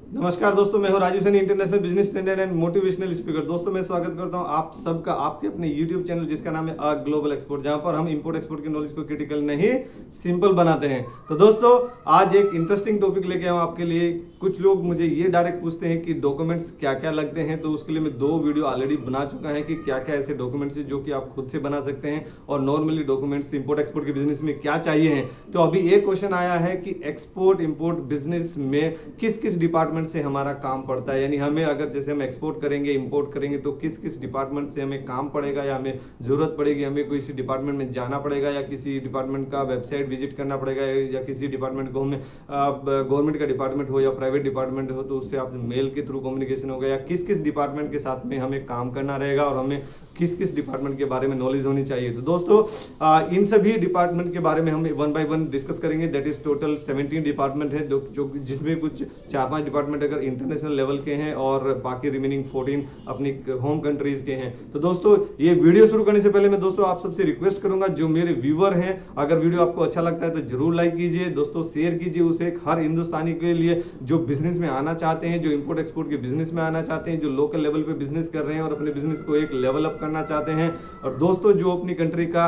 नमस्कार दोस्तों, मैं हूं Raju Saini, international business standard and motivational speaker. दोस्तों मैं स्वागत करता हूं आप सबका आपके अपने यूट्यूब चैनल जिसका नाम है ग्लोबल एक्सपोर्ट, जहां पर हम इंपोर्ट एक्सपोर्ट की नॉलेज को क्रिटिकल नहीं सिंपल बनाते हैं। तो दोस्तों आज एक इंटरेस्टिंग टॉपिक लेके आऊं आपके लिए। कुछ लोग मुझे ये डायरेक्ट पूछते हैं कि डॉक्यूमेंट्स क्या क्या लगते हैं, तो उसके लिए मैं 2 वीडियो ऑलरेडी बना चुका है कि क्या क्या ऐसे डॉक्यूमेंट्स हैं जो कि आप खुद से बना सकते हैं और नॉर्मली डॉक्यूमेंट्स इंपोर्ट एक्सपोर्ट के बिजनेस में क्या चाहिए हैं। तो अभी एक क्वेश्चन आया है कि एक्सपोर्ट इंपोर्ट बिजनेस में किस किस डिपार्टमेंट से हमारा काम पड़ता है, यानी हमें अगर जैसे हम एक्सपोर्ट करेंगे इंपोर्ट करेंगे तो किस किस डिपार्टमेंट से हमें काम पड़ेगा या हमें जरूरत पड़ेगी, हमें किसी डिपार्टमेंट में जाना पड़ेगा या किसी डिपार्टमेंट का वेबसाइट विजिट करना पड़ेगा या किसी डिपार्टमेंट को हमें गवर्नमेंट का डिपार्टमेंट हो या प्राइवेट डिपार्टमेंट हो तो उससे आप मेल के थ्रू कम्युनिकेशन होगा, या किस किस डिपार्टमेंट के साथ में हमें काम करना रहेगा और हमें किस किस डिपार्टमेंट के बारे में नॉलेज होनी चाहिए। तो दोस्तों इन सभी डिपार्टमेंट के बारे में हम 1 बाय 1 डिस्कस करेंगे। दैट इज टोटल 17 डिपार्टमेंट है जो जिसमें कुछ 4-5 डिपार्टमेंट अगर इंटरनेशनल लेवल के हैं और बाकी रिमेनिंग 14 अपनी होम कंट्रीज के हैं। तो दोस्तों ये वीडियो शुरू करने से पहले मैं दोस्तों आप सबसे रिक्वेस्ट करूंगा, जो मेरे व्यूअर हैं, अगर वीडियो आपको अच्छा लगता है तो जरूर लाइक कीजिए दोस्तों, शेयर कीजिए उसे हर हिंदुस्तानी के लिए जो बिजनेस में आना चाहते हैं, जो इंपोर्ट एक्सपोर्ट के बिजनेस में आना चाहते हैं, जो लोकल लेवल पे बिजनेस कर रहे हैं और अपने बिजनेस को एक लेवल अप करना चाहते हैं। और दोस्तों जो अपनी कंट्री का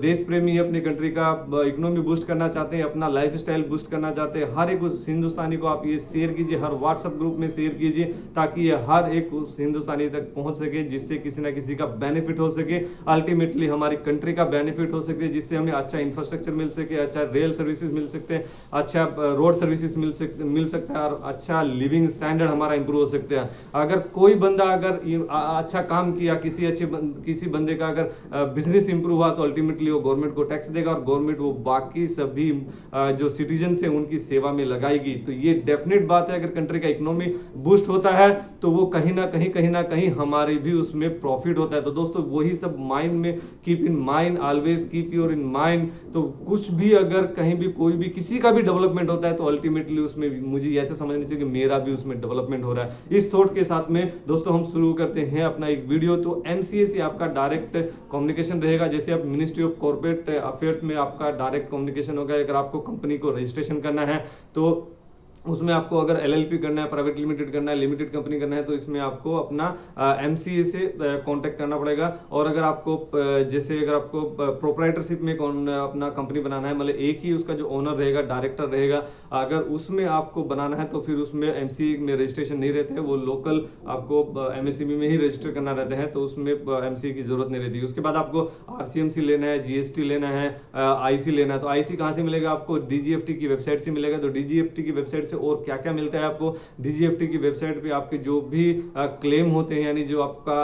देश प्रेमी है, अपनी कंट्री का इकोनॉमी बूस्ट करना चाहते हैं, अपना लाइफ स्टाइल बूस्ट करना चाहते हैं, हर एक उस हिंदुस्तानी को आप ये शेयर कीजिए, हर व्हाट्सएप ग्रुप में शेयर कीजिए ताकि ये हर एक उस हिंदुस्तानी तक पहुंच सके, जिससे किसी ना किसी का बेनिफिट हो सके, अल्टीमेटली हमारी कंट्री का बेनिफिट हो सके, जिससे हमें अच्छा इंफ्रास्ट्रक्चर मिल सके, अच्छा रेल सर्विसेज मिल सकते हैं, अच्छा रोड सर्विसेज मिल सकता है और अच्छा लिविंग स्टैंडर्ड हमारा इंप्रूव हो सकता है। अगर कोई बंदा अगर अच्छा काम किया, किसी बंदे का अगर बिजनेस इंप्रूव हुआ तो अल्टीमेटली वो गवर्नमेंट को टैक्स देगा और गवर्नमेंट वो बाकी सभी जो सिटीजन है उनकी सेवा में लगाएगी। तो ये डेफिनेट बात है, अगर कंट्री का इकोनॉमी बूस्ट होता है तो वो कहीं ना कहीं हमारे भी उसमें प्रॉफिट होता है। तो दोस्तों वही सब माइंड में keep in mind, always keep your in mind. तो कुछ भी अगर कहीं भी कोई भी किसी का भी डेवलपमेंट होता है तो अल्टीमेटली उसमें मुझे ऐसे समझने से कि मेरा भी उसमें डेवलपमेंट हो रहा है। इस थॉट के साथ में दोस्तों हम शुरू करते हैं अपना एक वीडियो। तो एमसीए से आपका डायरेक्ट कम्युनिकेशन रहेगा, जैसे आप मिनिस्ट्री ऑफ कॉर्पोरेट अफेयर्स में आपका डायरेक्ट कम्युनिकेशन होगा। अगर आपको कंपनी को रजिस्ट्रेशन करना है तो उसमें आपको अगर एलएलपी करना है, प्राइवेट लिमिटेड करना है, लिमिटेड कंपनी करना है, तो इसमें आपको अपना एमसीए से कांटेक्ट करना पड़ेगा। और अगर आपको जैसे अगर आपको प्रोप्राइटरशिप में अपना कंपनी बनाना है, मतलब एक ही उसका जो ओनर रहेगा, डायरेक्टर रहेगा, अगर उसमें आपको बनाना है तो फिर उसमें एमसीए में रजिस्ट्रेशन नहीं रहते हैं, वो लोकल आपको एमएसएमई में ही रजिस्टर करना रहता है, तो उसमें एमसीए की जरूरत नहीं रहती है। उसके बाद आपको आरसीएमसी लेना है, जीएसटी लेना है, आईसी लेना है। तो आईसी कहाँ से मिलेगा आपको? डीजीएफटी की वेबसाइट से मिलेगा। तो डीजीएफटी की वेबसाइट से और क्या क्या मिलता है आपको? डीजीएफटी की वेबसाइट पे आपके जो भी क्लेम होते हैं, यानी जो आपका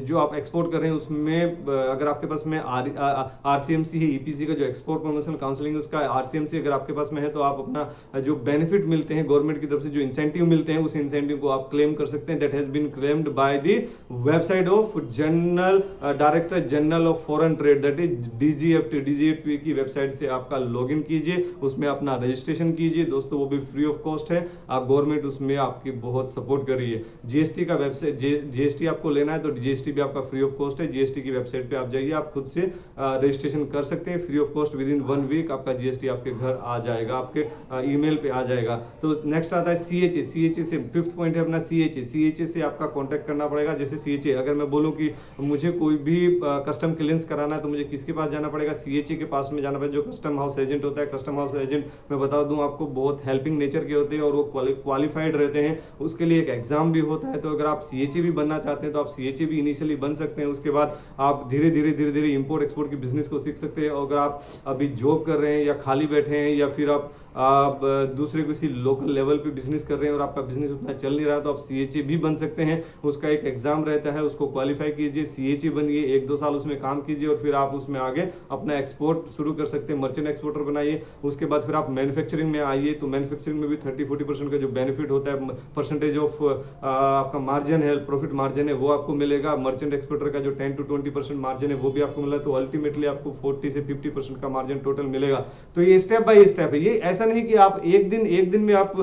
जो आप एक्सपोर्ट कर रहे हैं उसमें अगर आपके पास में आरसीएमसी है, ईपीसी का जो एक्सपोर्ट प्रमोशन काउंसलिंग उसका आरसीएमसी अगर आपके पास में है तो आप अपना जो बेनिफिट मिलते हैं गवर्नमेंट की तरफ से, जो इंसेंटिव मिलते हैं, उस इंसेंटिव को आप क्लेम कर सकते हैं। That has been claimed by the website of general director general of foreign trade, that is DGFT. DGFT की वेबसाइट से आपका लॉगिन कीजिए, उसमें अपना रजिस्ट्रेशन कीजिए दोस्तों, वो भी फ्री ऑफ कॉस्ट है। आप गवर्नमेंट उसमें आपकी बहुत सपोर्ट कर रही है। जीएसटी का वेबसाइट, जीएसटी आपको लेना है तो जीएसटी भी आपका फ्री ऑफ कॉस्ट है। जीएसटी की वेबसाइट पे आप जाइए, आप खुद से रजिस्ट्रेशन कर सकते हैं free of cost. Within 1 week आपका जीएसटी आपके घर आ जाएगा, आपके ईमेल पे आ जाएगा। तो नेक्स्ट आता है सीएचए। सीएचए से 5th पॉइंट है अपना सीएचए। सीएचए से आपका कॉन्टैक्ट करना पड़ेगा। जैसे सीएचए अगर मैं बोलूं कि मुझे कोई भी कस्टम क्लियरेंस कराना है तो मुझे किसके पास जाना पड़ेगा? सीएचए के पास में जाना पड़ेगा, जो कस्टम हाउस एजेंट होता है। कस्टम हाउस एजेंट मैं बता दूं आपको बहुत हेल्पिंग नेचर के होते हैं और वो क्वालिफाइड रहते हैं। उसके लिए एक एग्जाम भी होता है। तो अगर आप सीएचए भी बनना चाहते हैं तो आप सीएचए भी इनिशियली बन सकते हैं। उसके बाद आप धीरे धीरे इंपोर्ट एक्सपोर्ट की बिजनेस को सीख सकते हैं। और अगर आप अभी जॉब कर रहे हैं या खाली बैठे हैं या फिर आप दूसरे किसी लोकल लेवल पे बिजनेस कर रहे हैं और आपका बिजनेस उतना चल नहीं रहा तो आप सीएचए भी बन सकते हैं। उसका एक एग्जाम रहता है, उसको क्वालिफाई कीजिए, सीएचए बनिए, 1-2 साल उसमें काम कीजिए और फिर आप उसमें आगे अपना एक्सपोर्ट शुरू कर सकते हैं। मर्चेंट एक्सपोर्टर बनाइए। उसके बाद फिर आप मैन्युफैक्चरिंग में आइए। तो मैन्युफैक्चरिंग में भी 30-40% का जो बेनिफिट होता है, परसेंटेज ऑफ आपका मार्जिन है, प्रॉफिट मार्जिन है, वो आपको मिलेगा। मर्चेंट एक्सपोर्टर का जो 10 to 20% मार्जिन है वो भी आपको मिला। तो अल्टीमेटली आपको 40 से 50% का मार्जिन टोटल मिलेगा। तो ये स्टेप बाय स्टेप है। ये ऐसा नहीं कि आप एक दिन में आप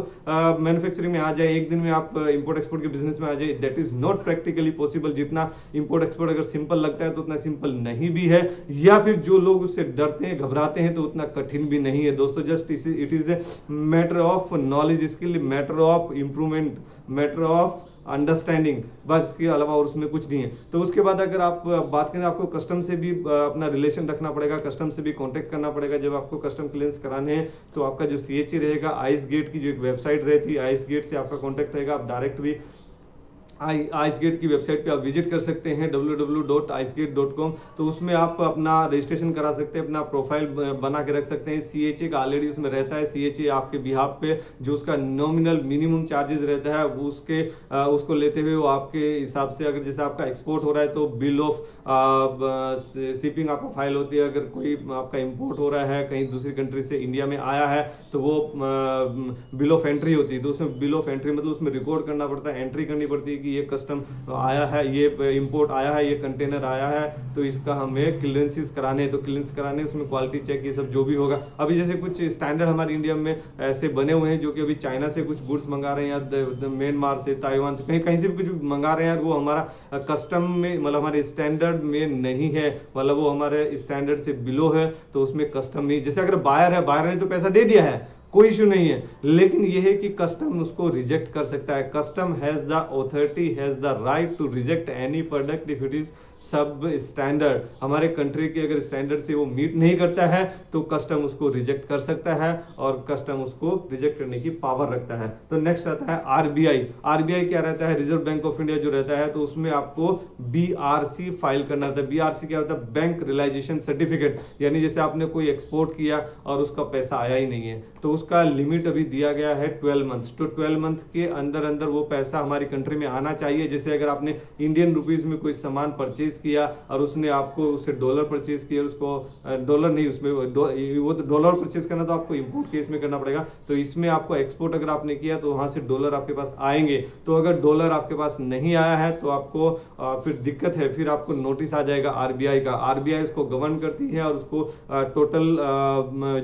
मैन्युफैक्चरिंग में आ जाए, एक दिन में आप इंपोर्ट एक्सपोर्ट के बिजनेस में आ जाए। That is not practically possible. जितना इंपोर्ट एक्सपोर्ट अगर सिंपल लगता है तो उतना सिंपल नहीं भी है, या फिर जो लोग उससे डरते हैं, घबराते हैं, तो उतना कठिन भी नहीं है दोस्तों। Just it is is matter of knowledge skill, matter of improvement, matter of understanding, बस इसके अलावा और उसमें कुछ नहीं है। तो उसके बाद अगर आप बात करें, आपको कस्टम से भी अपना रिलेशन रखना पड़ेगा, कस्टम से भी कांटेक्ट करना पड़ेगा। जब आपको कस्टम क्लियरेंस कराने हैं तो आपका जो CHE रहेगा, आइस गेट की जो एक वेबसाइट रहती है, आइस गेट से आपका कॉन्टैक्ट रहेगा। आप डायरेक्ट भी आइस गेट की वेबसाइट पे आप विजिट कर सकते हैं www.icegate.com। तो उसमें आप अपना रजिस्ट्रेशन करा सकते हैं, अपना प्रोफाइल बना के रख सकते हैं। CHA का ऑलरेडी उसमें रहता है, CHA आपके बिहाफ पे जो उसका नॉमिनल मिनिमम चार्जेस रहता है वो उसको लेते हुए वो आपके हिसाब से, अगर जैसे आपका एक्सपोर्ट हो रहा है तो बिल ऑफ शिपिंग आपका फाइल होती है। अगर कोई आपका इंपोर्ट हो रहा है कहीं दूसरी कंट्री से इंडिया में आया है तो वो बिल ऑफ एंट्री होती है। तो उसमें बिल ऑफ एंट्री मतलब उसमें रिकॉर्ड करना पड़ता है, एंट्री करनी पड़ती है कि ये कस्टम आया है, ये इंपोर्ट आया है, ये कंटेनर आया है, तो इसका हमें क्लियरेंसेस कराने हैं। तो क्लियरेंस कराने उसमें क्वालिटी चेक ये सब जो भी होगा। अभी जैसे कुछ स्टैंडर्ड हमारे इंडिया में ऐसे बने हुए हैं जो कि अभी चाइना से कुछ गुड्स मंगा रहे हैं या म्यांमार से, ताइवान से, कहीं कहीं से भी कुछ मंगा रहे हैं, वो हमारा कस्टम में मतलब हमारे स्टैंडर्ड में नहीं है, मतलब वो हमारे स्टैंडर्ड से बिलो है, तो उसमें कस्टम नहीं। जैसे अगर बायर है, बायर ने तो पैसा दे दिया है, कोई इशू नहीं है, लेकिन यह है कि कस्टम उसको रिजेक्ट कर सकता है। Custom has the authority, has the right to reject any product if it is substandard. हमारे कंट्री के अगर स्टैंडर्ड से वो मीट नहीं करता है तो कस्टम उसको रिजेक्ट कर सकता है और कस्टम उसको रिजेक्ट करने की पावर रखता है। तो नेक्स्ट आता है आरबीआई। आरबीआई क्या रहता है? रिजर्व बैंक ऑफ इंडिया जो रहता है, तो उसमें आपको बीआरसी फाइल करना रहता है। बीआरसी क्या होता है? बैंक रियलाइजेशन सर्टिफिकेट, यानी जैसे आपने कोई एक्सपोर्ट किया और उसका पैसा आया ही नहीं है, तो उसका लिमिट अभी दिया गया है 12 मंथ्स। तो 12 मंथ के अंदर अंदर वो पैसा हमारी कंट्री में आना चाहिए। जैसे अगर आपने इंडियन रुपीज में कोई सामान परचेज किया और उसने आपको उससे डॉलर परचेज किया, उसको डॉलर नहीं, उसमें वो तो डॉलर परचेज करना तो आपको इंपोर्ट केस में करना पड़ेगा। तो इसमें आपको एक्सपोर्ट अगर आपने किया तो वहां से डॉलर आपके पास आएंगे। तो अगर डॉलर आपके पास नहीं आया है तो आपको फिर दिक्कत है, फिर आपको नोटिस आ जाएगा आरबीआई का। आरबीआई उसको गवर्न करती है और उसको टोटल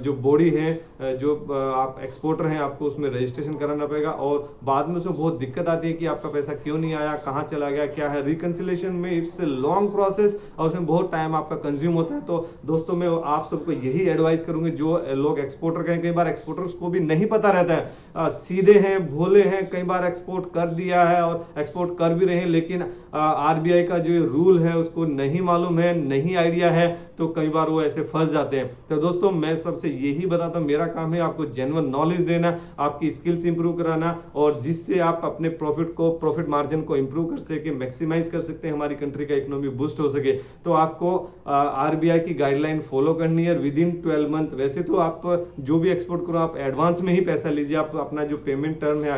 जो बॉडी है, जो आप एक्सपोर्टर हैं, आपको उसमें रजिस्ट्रेशन कराना पड़ेगा। और बाद में उसमें बहुत दिक्कत आती है कि आपका पैसा क्यों नहीं आया, कहाँ चला गया, क्या है। रिकंसिलेशन में इट्स लॉन्ग प्रोसेस और उसमें बहुत टाइम आपका कंज्यूम होता है। तो दोस्तों मैं आप सबको यही एडवाइस करूंगी, जो लोग एक्सपोर्टर के हैं, कई बार एक्सपोर्टर्स को भी नहीं पता रहता है, सीधे हैं, भोले हैं, कई बार एक्सपोर्ट कर दिया है और एक्सपोर्ट कर भी रहे हैं, लेकिन आरबीआई का जो रूल है उसको नहीं मालूम है, नहीं आइडिया है, तो कई बार वो ऐसे फंस जाते हैं। तो दोस्तों मैं सबसे यही बताता हूं, मेरा काम है आपको जेन्युइन नॉलेज देना, आपकी स्किल्स इंप्रूव कराना, और जिससे आप अपने प्रॉफिट मार्जिन को इंप्रूव कर सके, मैक्सिमाइज कर सकते हैं, हमारी कंट्री का इकोनॉमी बूस्ट हो सके। तो आपको आरबीआई की गाइडलाइन फॉलो करनी है विद इन 12 मंथ। वैसे तो आप जो भी एक्सपोर्ट करो आप एडवांस में ही पैसा लीजिए, आप अपना जो पेमेंट टर्म है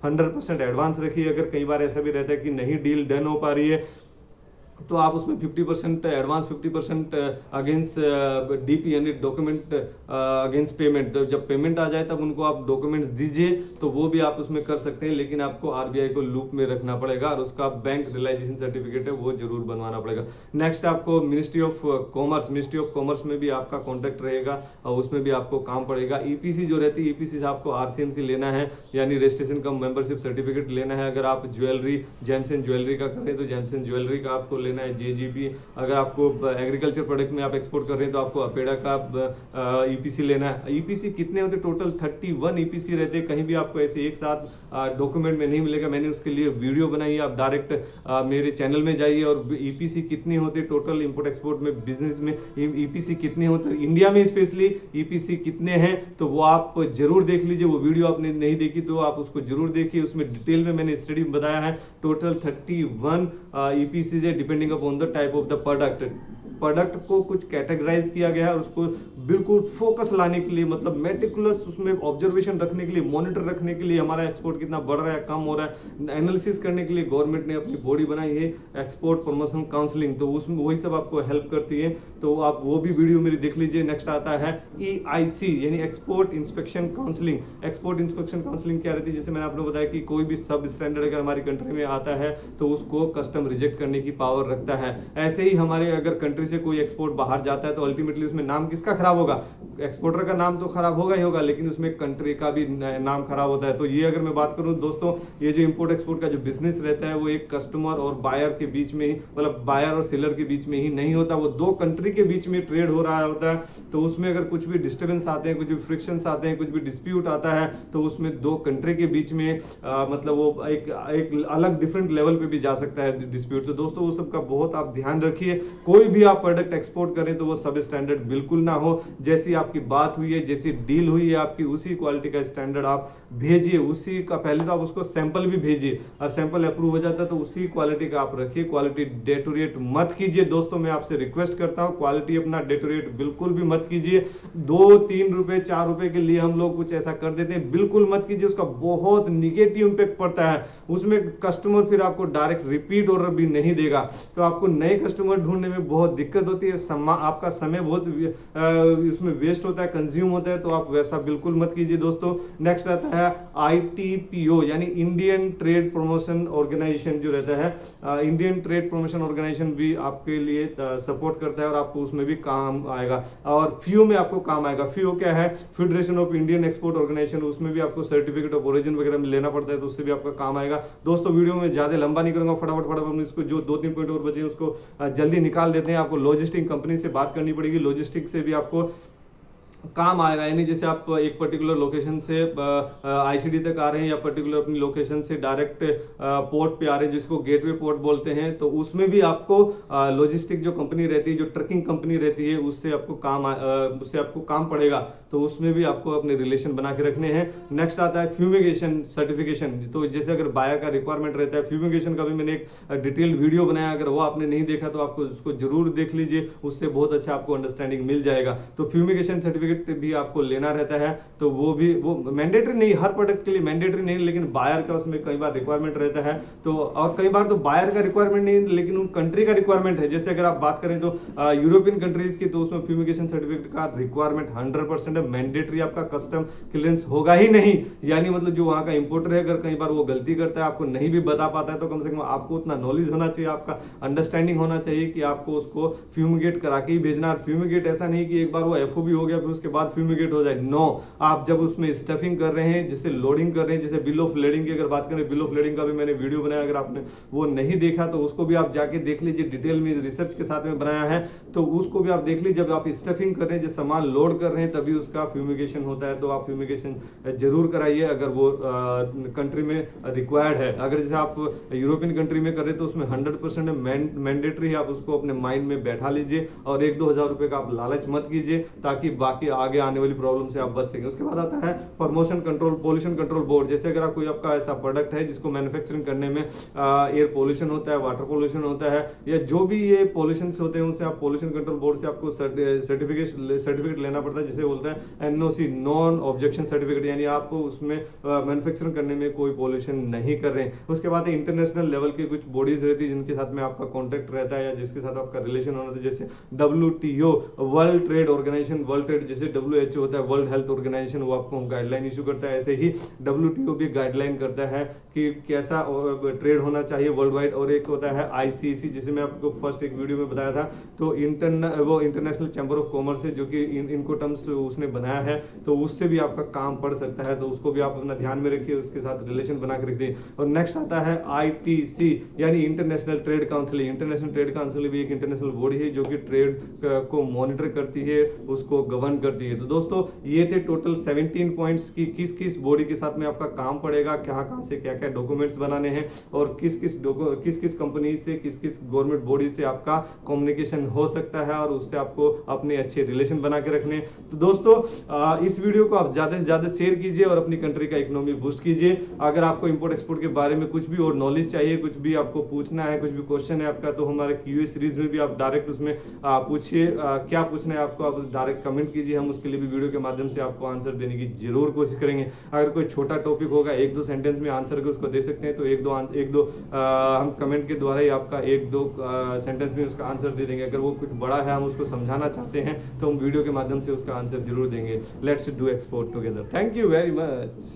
100% एडवांस रखिए। अगर कई बार ऐसा भी रहता है कि नहीं डील डन हो पा रही है तो आप उसमें 50% एडवांस, 50% अगेंस्ट डीपी यानी डॉक्यूमेंट अगेंस्ट पेमेंट। तो जब पेमेंट आ जाए तब उनको आप डॉक्यूमेंट्स दीजिए, तो वो भी आप उसमें कर सकते हैं, लेकिन आपको आरबीआई को लूप में रखना पड़ेगा और उसका बैंक रियलाइजेशन सर्टिफिकेट है वो जरूर बनवाना पड़ेगा। नेक्स्ट आपको ministry of commerce, ministry of commerce में भी आपका कॉन्टैक्ट रहेगा और उसमें भी आपको काम पड़ेगा। ईपीसी जो रहती है, ईपीसी से आपको आरसीएमसी लेना है, यानी रजिस्ट्रेशन कम मेंबरशिप सर्टिफिकेट लेना है। अगर आप ज्वेलरी जेम्स एंड ज्वेलरी का करें तो जेम्स एंड ज्वेलरी का आपको लेना है जेजीपी। अगर आपको एग्रीकल्चर प्रोडक्ट में आप एक्सपोर्ट कर रहे हैं तो आपको अपेडा का ईपीसी लेना है। ईपीसी कितने होते? टोटल 31 ईपीसी रहते हैं। कहीं भी आपको ऐसे एक साथ डॉक्यूमेंट में नहीं मिलेगा। मैंने उसके लिए वीडियो बनाई है, आप डायरेक्ट मेरे चैनल में जाइए और ईपीसी कितने होते टोटल इंपोर्ट एक्सपोर्ट में, बिजनेस में ईपीसी कितने होते, इंडिया में स्पेशली ईपीसी कितने हैं, तो वो आप जरूर देख लीजिए। वो वीडियो आपने नहीं देखी तो आप उसको जरूर देखिए, उसमें डिटेल में मैंने स्टडी में बताया है। टोटल 31 ईपीसी है depending upon the type of the product को कुछ कैटेगराइज किया गया है और उसको बिल्कुल फोकस लाने के लिए, मतलब मेटिकुलस उसमें ऑब्जर्वेशन रखने के लिए, मॉनिटर रखने के लिए, हमारा एक्सपोर्ट कितना बढ़ रहा है, कम हो रहा है, एनालिसिस करने के लिए गवर्नमेंट ने अपनी बॉडी बनाई है एक्सपोर्ट प्रमोशन काउंसलिंग, तो उसमें वही सब आपको हेल्प करती है। तो आप वो भी वीडियो मेरी देख लीजिए। नेक्स्ट आता है EIC यानी export inspection counselling. Export inspection counselling क्या रहती है? जैसे मैंने आपको बताया कि कोई भी सब स्टैंडर्ड अगर हमारी कंट्री में आता है तो उसको कस्टम रिजेक्ट करने की पावर रखता है। ऐसे ही हमारे अगर कंट्री कंट्री से कोई एक्सपोर्ट बाहर जाता है तो अल्टीमेटली उसमें नाम किसका खराब होगा? एक्सपोर्टर का नाम तो खराब होगा ही होगा, लेकिन उसमें कंट्री का भी नाम खराब होता है। तो ये अगर मैं बात करूं दोस्तों, ये जो इंपोर्ट एक्सपोर्ट का जो बिजनेस रहता है वो एक कस्टमर और बायर के बीच में ही, मतलब बायर और सेलर के बीच में ही नहीं होता, वो दो कंट्री के बीच में ट्रेड हो रहा होता है। तो उसमें अगर कुछ भी डिस्टर्बेंस आते हैं, कुछ भी फ्रिक्शंस आते हैं, कुछ भी डिस्प्यूट आता है, तो उसमें दो कंट्री के बीच में मतलब वो एक अलग डिफरेंट लेवल पे भी जा सकता है डिस्प्यूट। तो दोस्तों वो सब का बहुत आप ध्यान रखिए। कोई भी आप प्रोडक्ट एक्सपोर्ट करें तो वो सब स्टैंडर्ड बिल्कुल ना हो। जैसी आपकी बात हुई है, जैसी डील हुई है आपकी, उसी क्वालिटी का स्टैंडर्ड आप भेजिए। उसी का पहले तो आप उसको सैंपल भी भेजिए, और सैंपल अप्रूव हो जाता है तो उसी क्वालिटी का आप रखिए। क्वालिटी डेटोरेट मत कीजिए दोस्तों, मैं आपसे रिक्वेस्ट करता हूं, क्वालिटी अपना डेटोरेट बिल्कुल भी मत कीजिए। 2-3 रुपए 4 रुपए के लिए हम लोग कुछ ऐसा कर देते हैं, बिल्कुल मत कीजिए। उसका बहुत निगेटिव इंपैक्ट पड़ता है। उसमें कस्टमर फिर आपको डायरेक्ट रिपीट ऑर्डर भी नहीं देगा, तो आपको नए कस्टमर ढूंढने में बहुत दिक्कत होती है। आपका समय बहुत इसमें वेस्ट होता है, कंज्यूम होता है, तो आप वैसा बिल्कुल मत कीजिए दोस्तों। नेक्स्ट आता है ITPO यानी इंडियन ट्रेड प्रमोशन ऑर्गेनाइजेशन जो रहता है, इंडियन ट्रेड प्रमोशन ऑर्गेनाइजेशन भी आपके लिए सपोर्ट करता है और आपको उसमें भी काम आएगा। और FIO में आपको काम आएगा। FIO क्या है? Federation of Indian export organisation, उसमें भी आपको सर्टिफिकेट ऑफ ओरिजिन वगैरह में लेना पड़ता है, तो उससे भी आपका काम आएगा। दोस्तों वीडियो में ज्यादा लंबा नहीं करूंगा, फटाफट इसको जो 2-3 पॉइंट और बचे उसको जल्दी निकाल देते हैं। आपको लॉजिस्टिक कंपनी से बात करनी पड़ेगी, लॉजिस्टिक से भी आपको काम आएगा। यानी जैसे आप एक पर्टिकुलर लोकेशन से ICD तक आ रहे हैं, या पर्टिकुलर अपनी लोकेशन से डायरेक्ट पोर्ट पे आ रहे हैं, जिसको गेटवे पोर्ट बोलते हैं, तो उसमें भी आपको लॉजिस्टिक जो कंपनी रहती है, जो ट्रकिंग कंपनी रहती है, उससे आपको काम पड़ेगा। तो उसमें भी आपको अपने रिलेशन बना के रखने हैं। नेक्स्ट आता है फ्यूमिगेशन सर्टिफिकेशन। तो जैसे अगर बायर का रिक्वायरमेंट रहता है, फ्यूमिगेशन का भी मैंने एक डिटेल वीडियो बनाया, अगर वो आपने नहीं देखा तो आपको उसको जरूर देख लीजिए, उससे बहुत अच्छा आपको अंडरस्टैंडिंग मिल जाएगा। तो फ्यूमिगेशन सर्टिफिकेट भी आपको लेना रहता है, तो वो मैंडेटरी नहीं, हर प्रोडक्ट के लिए मैंडेटरी नहीं, लेकिन बायर का उसमें कई बार रिक्वायरमेंट रहता है। तो और कई बार तो बायर का रिक्वायरमेंट नहीं, लेकिन उन कंट्री का रिक्वायरमेंट है। जैसे अगर आप बात करें तो यूरोपियन कंट्रीज की, तो उसमें फ्यूमिगेशन सर्टिफिकेट का रिक्वायरमेंट 100% है, मैंडेटरी। आपका कस्टम क्लियरेंस होगा ही नहीं, यानी मतलब जो वहां का इंपोर्टर है, अगर कई बार वो गलती करता है, आपको नहीं भी बता पाता है, तो कम से कम आपको उतना नॉलेज होना चाहिए, आपका अंडरस्टैंडिंग होना चाहिए कि आपको उसको फ्यूमिगेट करा के ही भेजना। फ्यूमिगेट ऐसा नहीं कि एक बार वो FOB हो गया फिर उसके बाद फ्यूमिगेट हो जाए। नो, आप जब उसमें स्टफिंग कर रहे हैं, जैसे लोडिंग कर रहे हैं, जैसे बिल ऑफ लेडिंग की अगर बात करें, बिल ऑफ लेडिंग का भी मैंने वीडियो बनाया, अगर आपने वो नहीं देखा तो उसको भी आप जाके देख लीजिए, डिटेल में रिसर्च के साथ में बनाया है, तो उसको भी आप देख लीजिए। जब आप स्टफिंग कर रहे हैं, जब सामान लोड कर रहे हैं, तभी उसका फ्यूमिगेशन होता है। तो आप फ्यूमिगेशन जरूर कराइए अगर वो कंट्री में रिक्वायर्ड है। अगर जैसे आप यूरोपियन कंट्री में कर रहे हैं तो उसमें 100% मैंडेटरी है, आप उसको अपने माइंड में बैठा लीजिए, और 1-2 हजार रुपए का आप लालच मत कीजिए, ताकि बाकी आगे आने वाली प्रॉब्लम से आप बच सकें। उसके बाद आता है promotion control, pollution control board. जैसे अगर कोई आपका ऐसा प्रोडक्ट है जिसको मैन्युफैक्चरिंग करने में एयर पोल्यूशन होता है, वाटर पोल्यूशन होता है, या जो भी ये पोल्यूशन होते हैं, उनसे आप पोल्यूशन कंट्रोल बोर्ड से आपको सर्टिफिकेट लेना पड़ता है, जिसे बोलते हैं NOC, नॉन ऑब्जेक्शन सर्टिफिकेट, यानी आप उसमें मैन्युफैक्चरिंग करने में कोई पोल्यूशन नहीं कर रहे हैं। उसके बाद इंटरनेशनल लेवल की कुछ बॉडीज रहती है जिनके साथ में आपका कॉन्टेक्ट रहता है, या जिसके साथ आपका रिलेशन होना था, जैसे WTO, world trade organisation, world trade, जैसे WHO होता है वर्ल्ड हेल्थ ऑर्गेनाइजेशन, वो आपको गाइडलाइन इशू करता है। ऐसे ही WTO भी गाइडलाइन करता है कि कैसा ट्रेड होना चाहिए वर्ल्ड वाइड। और एक होता है ICC, जिसे मैं आपको फर्स्ट एक वीडियो में बताया था, तो वो इंटरनेशनल चैम्बर ऑफ कॉमर्स है, जो कि इनको टर्म्स उसने बनाया है, तो उससे भी आपका काम पड़ सकता है, तो उसको भी आप अपना ध्यान में रखिए, उसके साथ रिलेशन बना के रखिए। और नेक्स्ट आता है ITC यानी international trade council. International trade council भी एक इंटरनेशनल बॉडी है जो कि ट्रेड को मॉनिटर करती है, उसको गवर्न करती है। तो दोस्तों ये थे टोटल 17 पॉइंट्स की किस किस बॉडी के साथ में आपका काम पड़ेगा, कहां से क्या क्या डॉक्यूमेंट्स बनाने हैं, और किस किस कंपनी से, किस किस गवर्नमेंट बॉडी से आपका कम्युनिकेशन हो सकता है, और उससे आपको अपने अच्छे रिलेशन बना के रखने। तो दोस्तों इस वीडियो को आप ज्यादा से ज्यादा शेयर कीजिए और अपनी कंट्री का इकोनॉमी बूस्ट कीजिए। अगर आपको इंपोर्ट एक्सपोर्ट के बारे में कुछ भी और नॉलेज चाहिए, कुछ भी आपको पूछना है, कुछ भी क्वेश्चन है आपका, तो हमारे QA सीरीज में भी आप डायरेक्ट उसमें पूछिए, क्या पूछना है आपको, आप डायरेक्ट कमेंट कीजिए, हम उसके लिए भी वीडियो के माध्यम से आपको आंसर देने की जरूर कोशिश करेंगे। अगर कोई छोटा टॉपिक होगा, 1-2 सेंटेंस में आंसर के उसको दे सकते हैं, तो एक दो हम कमेंट के द्वारा ही आपका 1-2 सेंटेंस में उसका आंसर दे देंगे। अगर वो कुछ बड़ा है, हम उसको समझाना चाहते हैं, तो हम वीडियो के माध्यम से उसका आंसर जरूर देंगे। Let's do export together. Thank you very much.